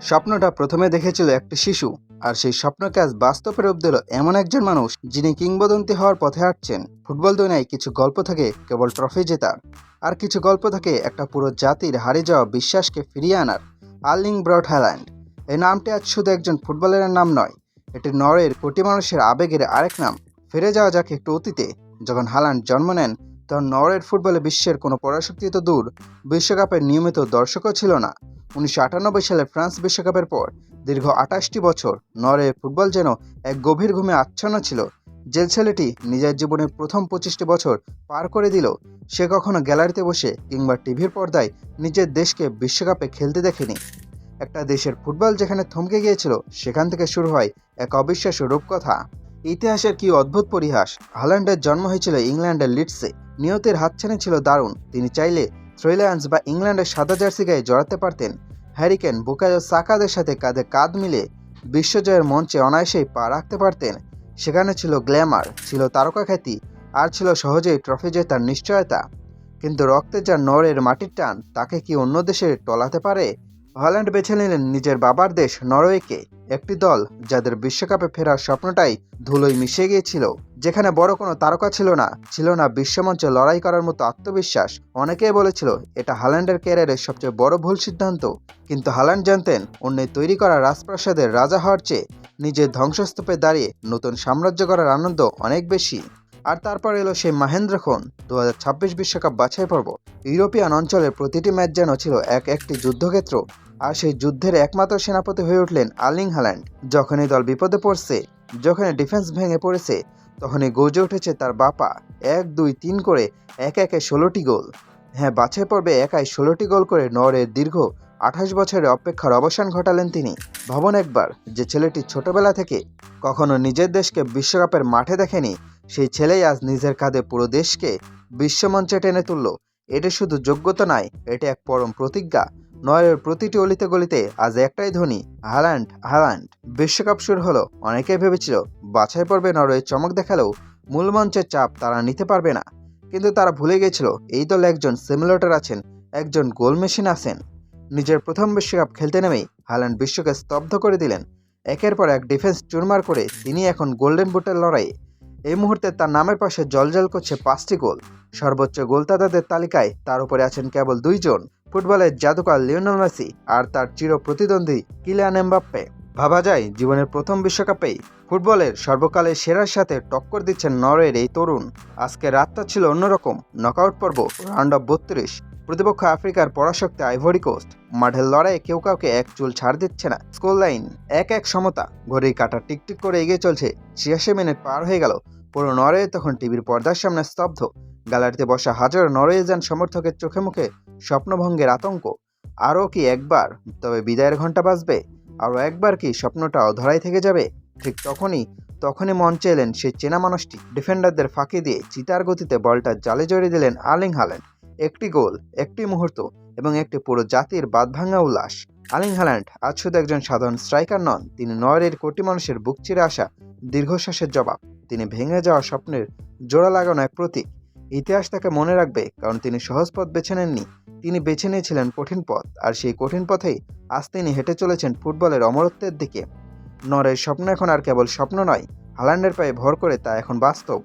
স্বপ্নটা প্রথমে দেখেছিল একটি শিশু, আর সেই স্বপ্নকে আজ বাস্তবে রূপ দিল এমন একজন মানুষ যিনি কিংবদন্তি হওয়ার পথে হাঁটছেন। ফুটবল দুনিয়ায় কিছু গল্প থাকে কেবল ট্রফি জেতার, আর কিছু গল্প থাকে একটা পুরো জাতির হারিয়ে যাওয়া বিশ্বাসকে ফিরিয়ে আনার। আর্লিং ব্রট হ্যালান্ড, এই নামটি আজ শুধু একজন ফুটবলারের নাম নয়, এটি নরওয়ের কোটি মানুষের আবেগের আরেক নাম। ফিরে যাওয়া যাক একটু অতীতে। যখন হ্যালান্ড জন্ম নেন তখন নরওয়ের ফুটবলে বিশ্বের কোনো পরাশক্তি তো দূর, বিশ্বকাপের নিয়মিত দর্শকও ছিল না। 1998 সালে ফ্রান্স বিশ্বকাপের পর দীর্ঘ 28টি বছর নরওয়ে ফুটবল যেন এক গভীর ঘুমে আচ্ছন্ন ছিল। যে ছেলেটি নিজের জীবনের প্রথম 25টি বছর পার করে দিল, সে কখনো গ্যালারিতে বসে কিংবা টিভির পর্দায় নিজের দেশকে বিশ্বকাপে খেলতে দেখেনি। একটা দেশের ফুটবল যেখানে থমকে গিয়েছিল, সেখান থেকে শুরু হয় এক অবিশ্বাস্য রূপকথা। ইতিহাসের কি অদ্ভুত পরিহাস। হল্যান্ডের জন্ম হয়েছিল ইংল্যান্ডের লিডসে। নিয়তির হাতছানি ছিল দারুণ। তিনি চাইলে থ্রি লায়ন্স বা ইংল্যান্ডের সাদা জার্সি গায়ে জড়াতে পারতেন। হ্যারিকেন, বুকায়ো সাকাদের সাথে কাঁধে কাঁধ মিলে বিশ্বজয়ের মঞ্চে অনায়াসেই পা রাখতে পারতেন। সেখানে ছিল গ্ল্যামার, ছিল তারকা খ্যাতি, আর ছিল সহজেই ট্রফি জেতার নিশ্চয়তা। কিন্তু রক্তে যার নরওয়ের মাটির টান, তাকে কি অন্য দেশে টলাতে পারে? হল্যান্ড বেছে নিলেন নিজের বাবার দেশ নরওয়েকে, একটি দল যাদের বিশ্বকাপে ফেরার স্বপ্নটাই ধুলোয় মিশে গিয়েছিল, যেখানে বড় কোনো তারকা ছিল না বিশ্বমঞ্চে লড়াই করার মতো আত্মবিশ্বাস। অনেকেই বলেছিল এটা হল্যান্ডের ক্যারিয়ারের সবচেয়ে বড় ভুল সিদ্ধান্ত, কিন্তু হল্যান্ড জানতেন অন্যের তৈরি করা রাজপ্রাসাদের রাজা হওয়ার চেয়ে নিজের ধ্বংসস্তূপে দাঁড়িয়ে নতুন সাম্রাজ্য করার আনন্দ অনেক বেশি। আর তারপর এলো সেই মহেন্দ্রক্ষণ, 2026 বিশ্বকাপ বাছাই পর্ব। ইউরোপিয়ান অঞ্চলের প্রতিটি ম্যাচ যেন ছিল একটি যুদ্ধক্ষেত্র, আর সেই যুদ্ধের একমাত্র সেনাপতি হয়ে উঠলেন আর্লিং হ্যালান্ড। যখনই দল বিপদে পড়ছে, যখনই ডিফেন্স ভেঙে পড়েছে, তখনই গর্জে উঠেছে তার বাপা, 1-2-3 করে একে 16টি গোল। হ্যাঁ, বাছাই পর্বে একাই 16টি গোল করে নরওয়ের দীর্ঘ 28 বছরের অপেক্ষার অবসান ঘটালেন তিনি। ভাবুন একবার, যে ছেলেটি ছোটবেলা থেকে কখনো নিজের দেশকে বিশ্বকাপের মাঠে দেখেনি, সেই ছেলেই আজ নিজের কাঁধে পুরো দেশকে বিশ্বমঞ্চে টেনে তুলল। এটি শুধু যোগ্যতা নয়, এটি এক পরম প্রতিজ্ঞা। নরওয়ের প্রতিটি অলিতে গলিতে আজ একটাই ধ্বনি, হ্যালান্ড হ্যালান্ড। বিশ্বকাপ শুরু হলো, অনেকেই ভেবেছিল বাছাই পর্বে নরওয়ে চমক দেখালেও মূল মঞ্চের চাপ তারা নিতে পারবে না। কিন্তু তারা ভুলে গেছিল এই দলে একজন সিমুলেটর আছেন, একজন গোল মেশিন আছেন। নিজের প্রথম বিশ্বকাপ খেলতে নেমেই হ্যালান্ড বিশ্বকে স্তব্ধ করে দিলেন। একের পর এক ডিফেন্স চুরমার করে তিনি এখন গোল্ডেন বুটের লড়াইয়ে। এই মুহূর্তে তার নামের পাশে জলজল করছে 5টি গোল। সর্বোচ্চ গোলদাতাদের তালিকায় তার উপরে আছেন কেবল 2 জন, ফুটবলের জাদুকর লিওনেল মেসি আর তার চির প্রতিদ্বন্দ্বী কিলিয়ান এমবাপ্পে। ভাবা যায় জীবনের প্রথম বিশ্বকাপেই ফুটবলের সর্বকালের সেরার সাথে টক্কর দিচ্ছেন নরওয়ের এই তরুণ। আজকে রাতটা ছিল অন্যরকম। নকআউট পর্ব, রাউন্ড অফ 32। প্রতিপক্ষ আফ্রিকার পরাশক্তি আইভরি কোস্ট। মাঠের লড়াইয়ে কেউ কাউকে এক চুল ছাড় দিচ্ছে না। স্কোর লাইন 1-1 সমতা। ঘড়ির কাঁটা টিকটিক করে এগিয়ে চলছে। 86 মিনিট পার হয়ে গেল। পুরো নরওয়ে তখন টিভির পর্দার সামনে স্তব্ধ। গ্যালারিতে বসা হাজার নরওয়েজিয়ান সমর্থকের চোখে মুখে স্বপ্নভঙ্গের আতঙ্ক। আরও কি একবার, তবে বিদায়ের ঘন্টা বাজবে? আরও একবার কি স্বপ্নটা অধরাই থেকে যাবে? ঠিক তখনই মঞ্চে এলেন সেই চেনা মানুষটি। ডিফেন্ডারদের ফাঁকি দিয়ে চিতার গতিতে বলটা জালে জড়িয়ে দিলেন আর্লিং হ্যালান্ড। একটি গোল, একটি মুহূর্ত, এবং একটি পুরো জাতির বাঁধভাঙা উল্লাস। আর্লিং হ্যালান্ড আজ শুধু একজন সাধারণ স্ট্রাইকার নন, তিনি নরওয়ের কোটি মানুষের বুক চিরে আসা দীর্ঘশ্বাসের জবাব। তিনি ভেঙে যাওয়া স্বপ্নের জোড়া লাগানো এক প্রতীক। ইতিহাস তাকে মনে রাখবে, কারণ তিনি সহজ পথ বেছে নেননি, তিনি বেছে নিয়েছিলেন কঠিন পথ। আর সেই কঠিন পথেই আজ তিনি হেঁটে চলেছেন ফুটবলের অমরত্বের দিকে। নরওয়ের স্বপ্ন এখন আর কেবল স্বপ্ন নয়, হ্যালান্ডের পায়ে ভর করে তা এখন বাস্তব।